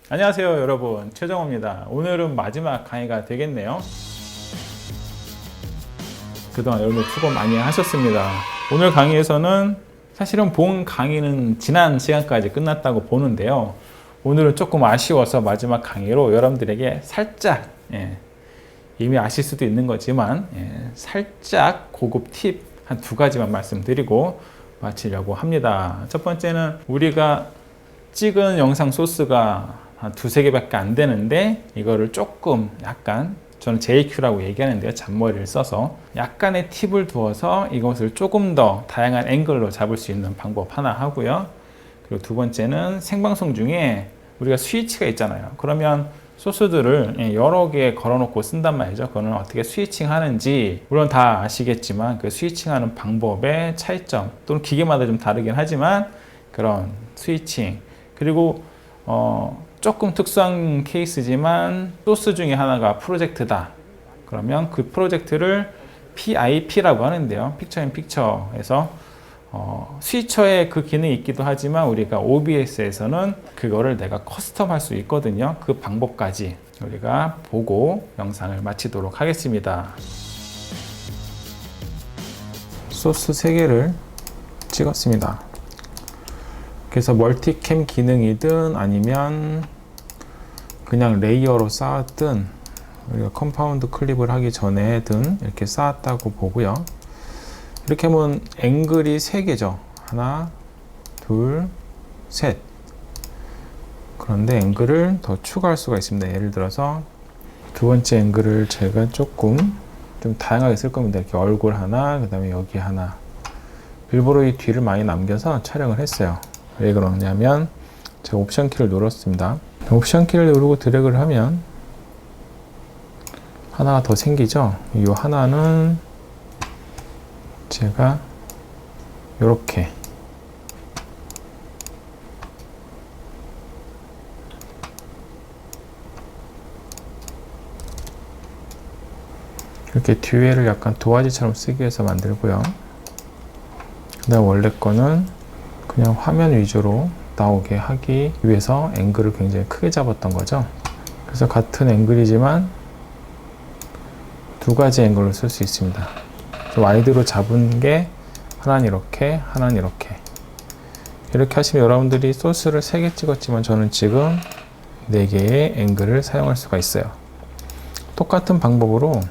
안녕하세요 여러분, 최정호입니다. 오늘은 마지막 강의가 되겠네요. 그동안 여러분 수고 많이 하셨습니다. 오늘 강의에서는 사실은 본 강의는 지난 시간까지 끝났다고 보는데요. 오늘은 조금 아쉬워서 마지막 강의로 여러분들에게 살짝 이미 아실 수도 있는 거지만 살짝 고급 팁 한 두 가지만 말씀드리고 마치려고 합니다. 첫 번째는 우리가 찍은 영상 소스가 한 두세 개밖에 안 되는데 이거를 조금 약간, 저는 JQ라고 얘기하는데요, 잔머리를 써서 약간의 팁을 두어서 이것을 조금 더 다양한 앵글로 잡을 수 있는 방법 하나 하고요. 그리고 두 번째는 생방송 중에 우리가 스위치가 있잖아요. 그러면 소스들을 여러 개 걸어놓고 쓴단 말이죠. 그거는 어떻게 스위칭 하는지 물론 다 아시겠지만 그 스위칭 하는 방법의 차이점, 또는 기계마다 좀 다르긴 하지만 그런 스위칭, 그리고 조금 특수한 케이스지만 소스 중에 하나가 프로젝트다. 그러면 그 프로젝트를 PIP라고 하는데요. 픽처 인 픽처에서 스위처에 그 기능이 있기도 하지만 우리가 OBS에서는 그거를 내가 커스텀 할 수 있거든요. 그 방법까지 우리가 보고 영상을 마치도록 하겠습니다. 소스 3개를 찍었습니다. 그래서 멀티캠 기능이든 아니면 그냥 레이어로 쌓았든 우리가 컴파운드 클립을 하기 전에든 이렇게 쌓았다고 보고요. 이렇게 하면 앵글이 3개죠. 하나, 둘, 셋. 그런데 앵글을 더 추가할 수가 있습니다. 예를 들어서 두 번째 앵글을 제가 조금 좀 다양하게 쓸 겁니다. 이렇게 얼굴 하나, 그 다음에 여기 하나. 일부러 이 뒤를 많이 남겨서 촬영을 했어요. 왜 그러냐면 제가 옵션 키를 눌렀습니다. 옵션 키를 누르고 드래그를 하면 하나가 더 생기죠. 이 하나는 제가 이렇게 이렇게 뒤에를 약간 도화지처럼 쓰기 위해서 만들고요. 그 다음 원래 거는 그냥 화면 위주로 나오게 하기 위해서 앵글을 굉장히 크게 잡았던 거죠. 그래서 같은 앵글이지만 두 가지 앵글로 쓸 수 있습니다. 와이드로 잡은 게 하나는 이렇게, 하나는 이렇게 하시면 여러분들이 소스를 3개 찍었지만 저는 지금 4개의 앵글을 사용할 수가 있어요. 똑같은 방법으로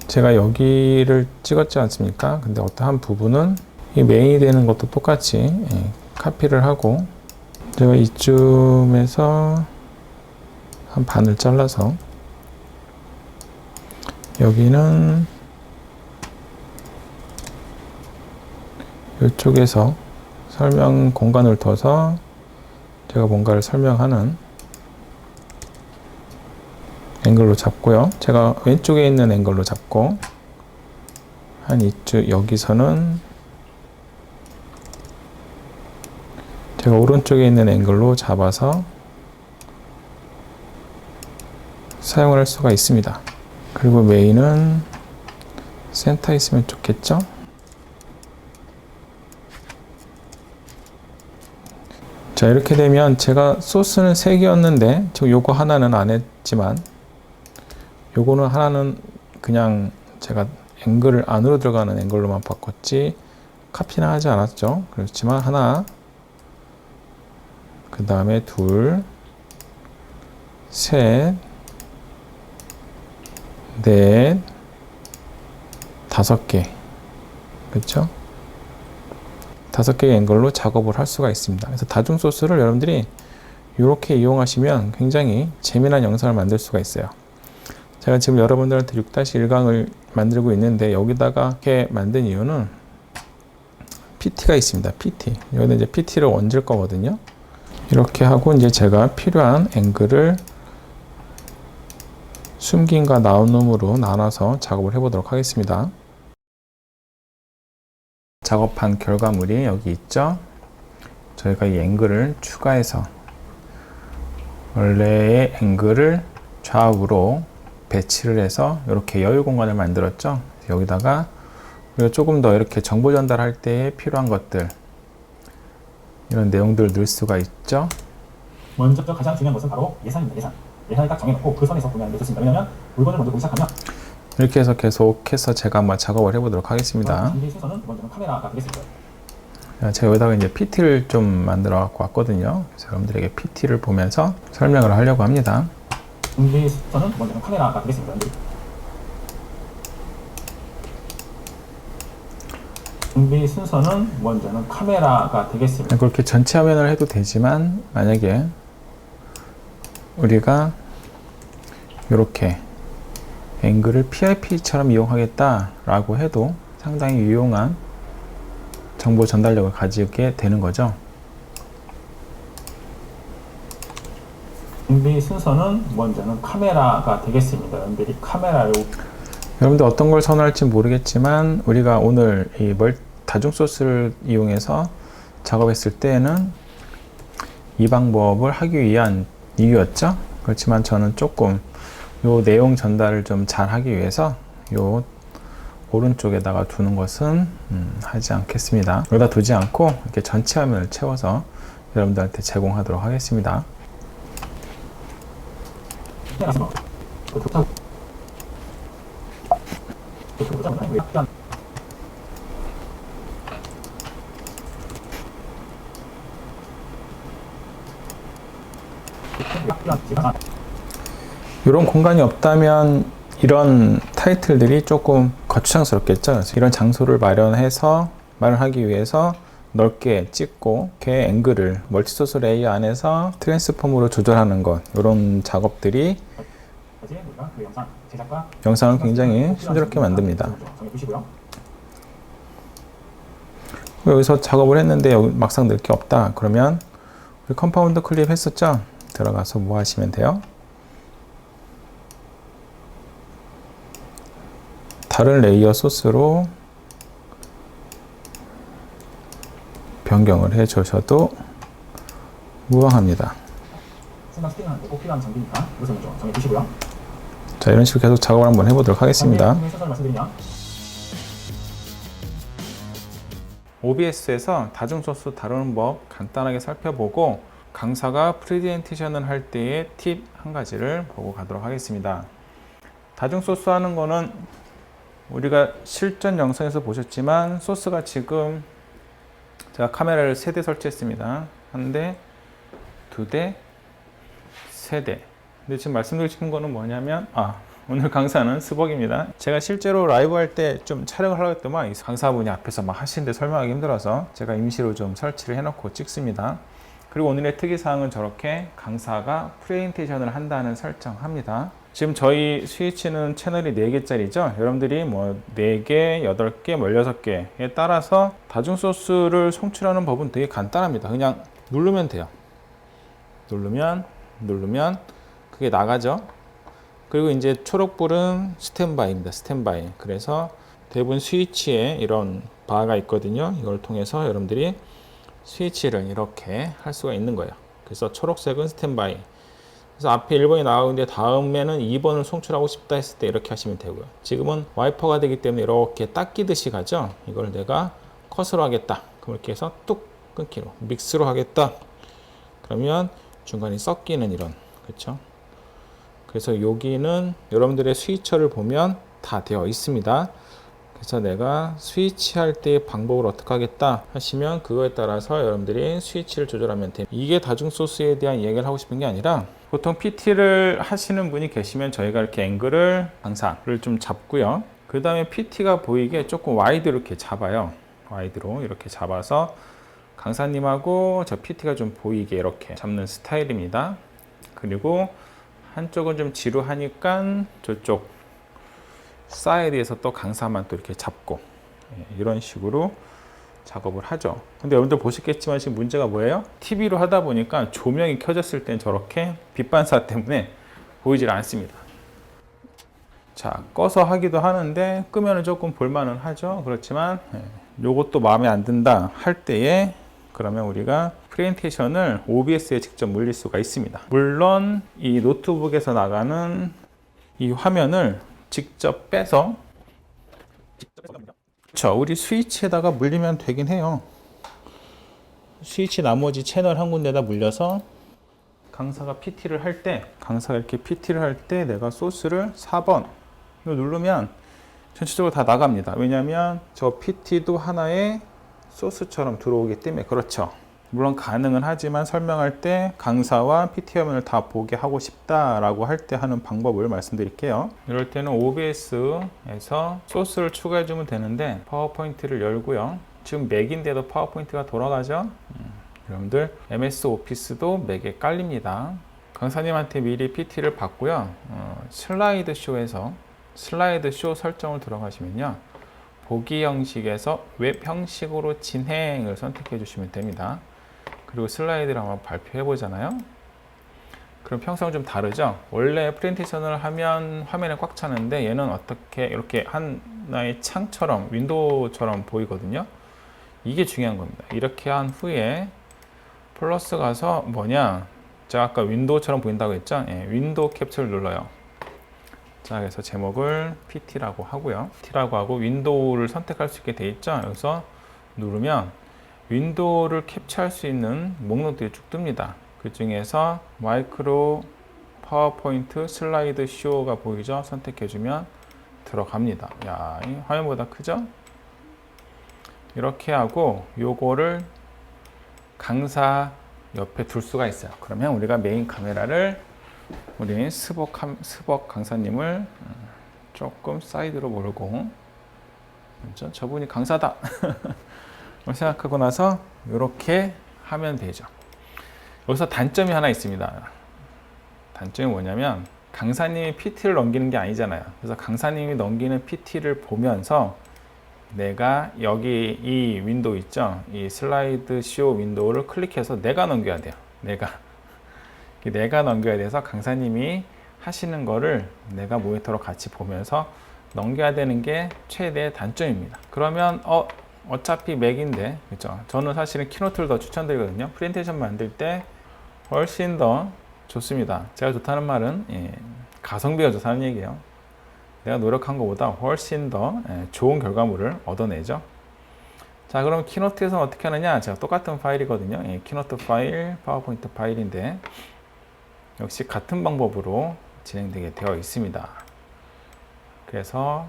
제가 여기를 찍었지 않습니까? 근데 어떠한 부분은 이 메인이 되는 것도 똑같이 카피를 하고, 제가 이쯤에서 한 반을 잘라서 여기는 이쪽에서 설명 공간을 둬서 제가 뭔가를 설명하는 앵글로 잡고요. 제가 왼쪽에 있는 앵글로 잡고, 한 이쪽 여기서는 제가 오른쪽에 있는 앵글로 잡아서 사용을 할 수가 있습니다. 그리고 메인은 센터에 있으면 좋겠죠? 자, 이렇게 되면 제가 소스는 3개였는데 지금 요거 하나는 안 했지만 요거는 하나는 그냥 제가 앵글을 안으로 들어가는 앵글로만 바꿨지 카피는 하지 않았죠. 그렇지만 하나, 그 다음에 둘, 셋, 넷, 5개. 그렇죠? 5개의 앵글로 작업을 할 수가 있습니다. 그래서 다중 소스를 여러분들이 이렇게 이용하시면 굉장히 재미난 영상을 만들 수가 있어요. 제가 지금 여러분들한테 6-1강을 만들고 있는데 여기다가 이렇게 만든 이유는 PT가 있습니다. PT. 여기다 이제 PT를 얹을 거거든요. 이렇게 하고 이제 제가 필요한 앵글을 숨김과 나온놈으로 나눠서 작업을 해보도록 하겠습니다. 작업한 결과물이 여기 있죠. 저희가 이 앵글을 추가해서 원래의 앵글을 좌우로 배치를 해서 이렇게 여유 공간을 만들었죠. 여기다가 우리가 조금 더 이렇게 정보 전달할 때 필요한 것들, 이런 내용들을 넣을 수가 있죠. 먼저 가장 중요한 것은 바로 예산입니다. 예산을 딱 정해놓고 그 선에서 구매하는 게 좋습니다. 왜냐하면 물건을 먼저 보기 시작하면 이렇게 해서 계속해서 제가 한번 작업을 해보도록 하겠습니다. 준비 순서는 먼저는 카메라가 되겠습니다. 제가 여기다가 이제 PT를 좀 만들어 갖고 왔거든요. 그래서 여러분들에게 PT를 보면서 설명을 하려고 합니다. 준비 순서는 먼저는 카메라가 되겠습니다. 준비 순서는 먼저는 카메라가 되겠습니다. 그렇게 전체 화면을 해도 되지만 만약에 우리가 이렇게 앵글을 PIP처럼 이용하겠다라고 해도 상당히 유용한 정보 전달력을 가지게 되는 거죠. 준비 순서는 먼저는 카메라가 되겠습니다. 여러분들 어떤 걸 선호할지 모르겠지만 우리가 오늘 이 다중 소스를 이용해서 작업했을 때에는 이 방법을 하기 위한 이유였죠. 그렇지만 저는 조금 요 내용 전달을 좀 잘 하기 위해서 요 오른쪽에다가 두는 것은 하지 않겠습니다. 여기다 두지 않고 이렇게 전체 화면을 채워서 여러분들한테 제공하도록 하겠습니다. 이런 공간이 없다면 이런 타이틀들이 조금 거추장스럽겠죠. 그래서 이런 장소를 마련하기 위해서 넓게 찍고 그 앵글을 멀티소스 레이어 안에서 트랜스폼으로 조절하는 것, 이런 작업들이 영상을 굉장히 순조롭게 만듭니다. 여기서 작업을 했는데 여기 막상 넣을 게 없다 그러면 우리 컴파운드 클립 했었죠? 들어가서 뭐 하시면 돼요? 다른 레이어 소스로 변경을 해 주셔도 무방합니다. 자, 이런 식으로 계속 작업을 한번 해보도록 하겠습니다. OBS에서 다중 소스 다루는 법 간단하게 살펴보고 강사가 프레젠테이션을 할 때의 팁 한 가지를 보고 가도록 하겠습니다. 다중 소스 하는 거는 우리가 실전 영상에서 보셨지만 소스가 지금 제가 카메라를 3대 설치했습니다. 1대, 2대, 3대. 근데 지금 말씀드리고 싶은 거는 뭐냐면 오늘 강사는 스벅입니다. 제가 실제로 라이브 할 때 좀 촬영을 하려고 했더만 이 강사분이 앞에서 막 하시는데 설명하기 힘들어서 제가 임시로 좀 설치를 해놓고 찍습니다. 그리고 오늘의 특이사항은 저렇게 강사가 프레젠테이션을 한다는 설정합니다. 지금 저희 스위치는 채널이 4개짜리죠. 여러분들이 뭐 4개, 8개, 16개에 따라서 다중 소스를 송출하는 법은 되게 간단합니다. 그냥 누르면 돼요. 누르면 그게 나가죠. 그리고 이제 초록불은 스탠바이입니다. 스탠바이. 그래서 대부분 스위치에 이런 바가 있거든요. 이걸 통해서 여러분들이 스위치를 이렇게 할 수가 있는 거예요. 그래서 초록색은 스탠바이. 그래서 앞에 1번이 나오는데 다음에는 2번을 송출하고 싶다 했을 때 이렇게 하시면 되고요. 지금은 와이퍼가 되기 때문에 이렇게 딱 끼듯이 가죠. 이걸 내가 컷으로 하겠다. 그럼 이렇게 해서 뚝 끊기로 믹스로 하겠다. 그러면 중간에 섞이는 이런, 그렇죠? 그래서 여기는 여러분들의 스위처를 보면 다 되어 있습니다. 그래서 내가 스위치 할 때의 방법을 어떻게 하겠다 하시면 그거에 따라서 여러분들이 스위치를 조절하면 됩니다. 이게 다중 소스에 대한 얘기를 하고 싶은 게 아니라 보통 PT를 하시는 분이 계시면 저희가 이렇게 앵글을 강사를 좀 잡고요. 그 다음에 PT가 보이게 조금 와이드로 이렇게 잡아요. 와이드로 이렇게 잡아서 강사님하고 저 PT가 좀 보이게 이렇게 잡는 스타일입니다. 그리고 한쪽은 좀 지루하니까 저쪽 사이드에서 또 강사만 또 이렇게 잡고 이런 식으로 작업을 하죠. 근데 여러분들 보시겠지만 지금 문제가 뭐예요? TV로 하다 보니까 조명이 켜졌을 땐 저렇게 빛 반사 때문에 보이질 않습니다. 자, 꺼서 하기도 하는데 끄면은 조금 볼만은 하죠. 그렇지만 요것도 마음에 안 든다 할 때에 그러면 우리가 프레젠테이션을 OBS에 직접 물릴 수가 있습니다. 물론 이 노트북에서 나가는 이 화면을 직접 빼서 그렇죠. 우리 스위치에다가 물리면 되긴 해요. 스위치 나머지 채널 한 군데다 물려서 강사가 PT를 할 때, 강사가 이렇게 PT를 할 때 내가 소스를 4번 이거 누르면 전체적으로 다 나갑니다. 왜냐하면 저 PT도 하나의 소스처럼 들어오기 때문에. 그렇죠. 물론 가능은 하지만 설명할 때 강사와 PT 화면을 다 보게 하고 싶다라고 할 때 하는 방법을 말씀드릴게요. 이럴 때는 OBS에서 소스를 추가해 주면 되는데 파워포인트를 열고요. 지금 맥인데도 파워포인트가 돌아가죠. 여러분들 MS 오피스도 맥에 깔립니다. 강사님한테 미리 PT를 받고요. 슬라이드 쇼에서 슬라이드 쇼 설정을 들어가시면요. 보기 형식에서 웹 형식으로 진행을 선택해 주시면 됩니다. 그리고 슬라이드를 한번 발표해 보잖아요. 그럼 평소랑 좀 다르죠? 원래 프레젠테이션을 하면 화면에 꽉 차는데 얘는 어떻게 이렇게 하나의 창처럼 윈도우처럼 보이거든요. 이게 중요한 겁니다. 이렇게 한 후에 플러스 가서 뭐냐, 제가 아까 윈도우처럼 보인다고 했죠? 예, 윈도우 캡처를 눌러요. 자, 그래서 제목을 PT라고 하고요. PT라고 하고 윈도우를 선택할 수 있게 돼 있죠? 여기서 누르면 윈도우를 캡처할 수 있는 목록들이 쭉 뜹니다. 그 중에서 마이크로 파워포인트 슬라이드 쇼가 보이죠? 선택해주면 들어갑니다. 야, 이 화면보다 크죠? 이렇게 하고 요거를 강사 옆에 둘 수가 있어요. 그러면 우리가 메인 카메라를 우리 스벅 강사님을 조금 사이드로 몰고, 그렇죠? 저분이 강사다 생각하고 나서 이렇게 하면 되죠. 여기서 단점이 하나 있습니다. 단점이 뭐냐면 강사님이 PT를 넘기는 게 아니잖아요. 그래서 강사님이 넘기는 PT를 보면서 내가 여기 이 윈도우 있죠? 이 슬라이드 쇼 윈도우를 클릭해서 내가 넘겨야 돼요. 내가 넘겨야 돼서 강사님이 하시는 거를 내가 모니터로 같이 보면서 넘겨야 되는 게 최대의 단점입니다. 그러면 어차피 맥인데, 그렇죠? 저는 사실은 키노트를 더 추천드리거든요. 프레젠테이션 만들 때 훨씬 더 좋습니다. 제가 좋다는 말은 가성비가 좋다는 얘기예요. 내가 노력한 것보다 훨씬 더 좋은 결과물을 얻어내죠. 자, 그럼 키노트에서는 어떻게 하느냐? 제가 똑같은 파일이거든요. 키노트 파일, 파워포인트 파일인데 역시 같은 방법으로 진행되게 되어 있습니다. 그래서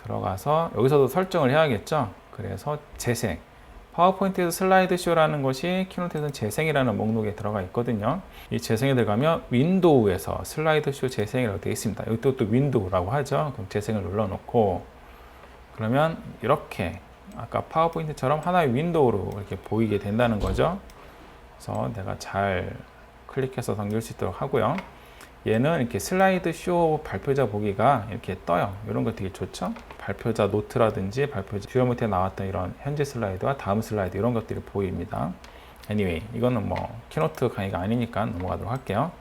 들어가서 여기서도 설정을 해야겠죠. 그래서 재생, 파워포인트에서 슬라이드 쇼라는 것이 키노트에서는 재생이라는 목록에 들어가 있거든요. 이 재생에 들어가면 윈도우에서 슬라이드 쇼 재생이라고 되어 있습니다. 여기 또 윈도우라고 하죠. 그럼 재생을 눌러놓고 그러면 이렇게 아까 파워포인트처럼 하나의 윈도우로 이렇게 보이게 된다는 거죠. 그래서 내가 잘 클릭해서 넘길 수 있도록 하고요. 얘는 이렇게 슬라이드 쇼 발표자 보기가 이렇게 떠요. 이런 거 되게 좋죠. 발표자 노트라든지 발표자 듀얼 모트에 나왔던 이런 현재 슬라이드와 다음 슬라이드 이런 것들이 보입니다. anyway, 이거는 뭐 키노트 강의가 아니니까 넘어가도록 할게요.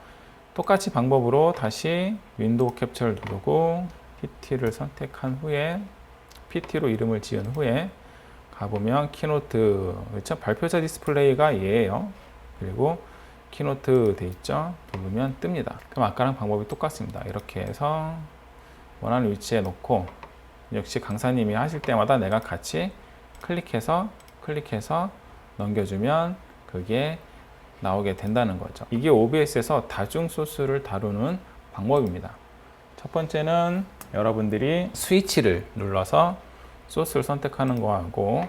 똑같이 방법으로 다시 윈도우 캡처를 누르고 PT를 선택한 후에 PT로 이름을 지은 후에 가보면 키노트, 그렇죠? 발표자 디스플레이가 얘예요. 그리고 키노트 돼 있죠? 누르면 뜹니다. 그럼 아까랑 방법이 똑같습니다. 이렇게 해서 원하는 위치에 놓고 역시 강사님이 하실 때마다 내가 같이 클릭해서 넘겨주면 그게 나오게 된다는 거죠. 이게 OBS에서 다중 소스를 다루는 방법입니다. 첫 번째는 여러분들이 스위치를 눌러서 소스를 선택하는 거하고,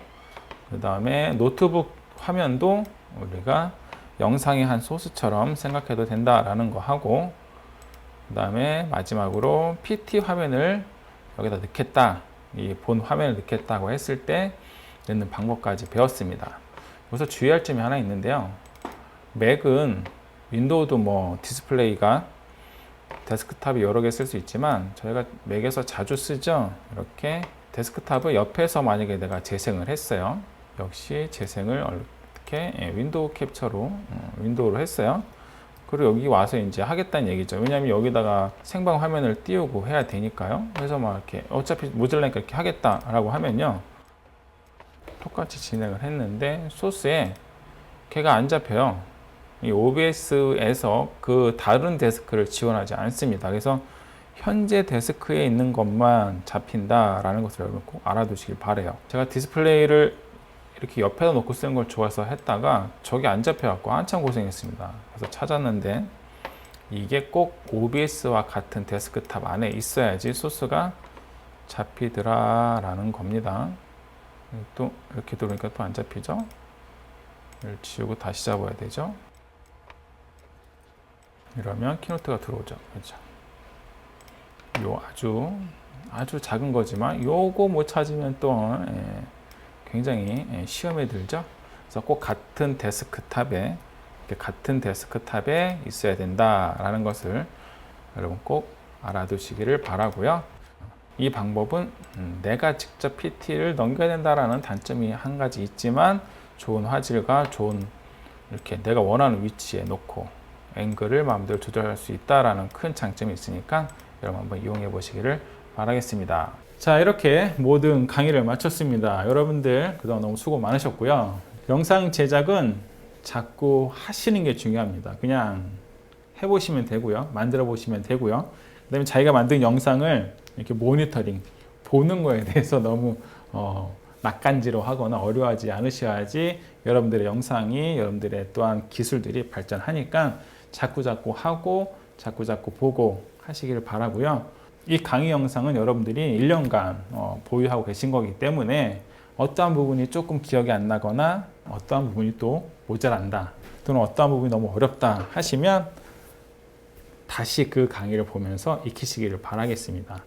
그 다음에 노트북 화면도 우리가 영상의 한 소스처럼 생각해도 된다라는 거 하고, 그 다음에 마지막으로 PT 화면을 여기다 넣겠다, 이 본 화면을 넣겠다고 했을 때 넣는 방법까지 배웠습니다. 여기서 주의할 점이 하나 있는데요. 맥은 윈도우도 뭐 디스플레이가 데스크탑이 여러 개 쓸 수 있지만 저희가 맥에서 자주 쓰죠. 이렇게 데스크탑을 옆에서 만약에 내가 재생을 했어요. 역시 재생을 이렇게 윈도우 캡처로 윈도우로 했어요. 그리고 여기 와서 이제 하겠다는 얘기죠. 왜냐하면 여기다가 생방 화면을 띄우고 해야 되니까요. 그래서 막 이렇게 어차피 모질라니까 이렇게 하겠다라고 하면요, 똑같이 진행을 했는데 소스에 걔가 안 잡혀요. 이 OBS에서 그 다른 데스크를 지원하지 않습니다. 그래서 현재 데스크에 있는 것만 잡힌다라는 것을 여러분 꼭 알아두시길 바래요. 제가 디스플레이를 이렇게 옆에다 놓고 쓰는 걸 좋아해서 했다가 저기 안 잡혀갖고 한참 고생했습니다. 그래서 찾았는데 이게 꼭 OBS와 같은 데스크탑 안에 있어야지 소스가 잡히더라 라는 겁니다. 또 이렇게 들어오니까 또 안 잡히죠. 이걸 지우고 다시 잡아야 되죠. 이러면 키노트가 들어오죠. 그렇죠. 요 아주 작은 거지만 요거 못 찾으면 또 굉장히 시험에 들죠. 그래서 꼭 같은 데스크탑에 있어야 된다라는 것을 여러분 꼭 알아두시기를 바라고요. 이 방법은 내가 직접 PT를 넘겨야 된다라는 단점이 한 가지 있지만 좋은 화질과 좋은 이렇게 내가 원하는 위치에 놓고 앵글을 마음대로 조절할 수 있다라는 큰 장점이 있으니까 여러분 한번 이용해 보시기를 바라겠습니다. 자, 이렇게 모든 강의를 마쳤습니다. 여러분들 그동안 너무 수고 많으셨고요. 영상 제작은 자꾸 하시는 게 중요합니다. 그냥 해보시면 되고요. 만들어 보시면 되고요. 그 다음에 자기가 만든 영상을 이렇게 모니터링, 보는 거에 대해서 너무 낯간지러 하거나 어려워하지 않으셔야지 여러분들의 영상이, 여러분들의 또한 기술들이 발전하니까 자꾸 하고 자꾸 보고 하시기를 바라고요. 이 강의 영상은 여러분들이 1년간 보유하고 계신 거기 때문에 어떠한 부분이 조금 기억이 안 나거나 어떠한 부분이 또 모자란다 또는 어떠한 부분이 너무 어렵다 하시면 다시 그 강의를 보면서 익히시기를 바라겠습니다.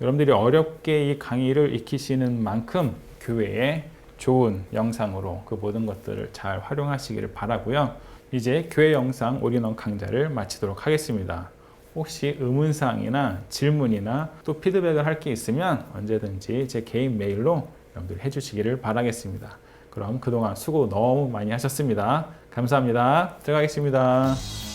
여러분들이 어렵게 이 강의를 익히시는 만큼 교회에 좋은 영상으로 그 모든 것들을 잘 활용하시기를 바라고요. 이제 교회 영상 올인원 강좌를 마치도록 하겠습니다. 혹시 의문사항이나 질문이나 또 피드백을 할 게 있으면 언제든지 제 개인 메일로 여러분들 해주시기를 바라겠습니다. 그럼 그동안 수고 너무 많이 하셨습니다. 감사합니다. 들어가겠습니다.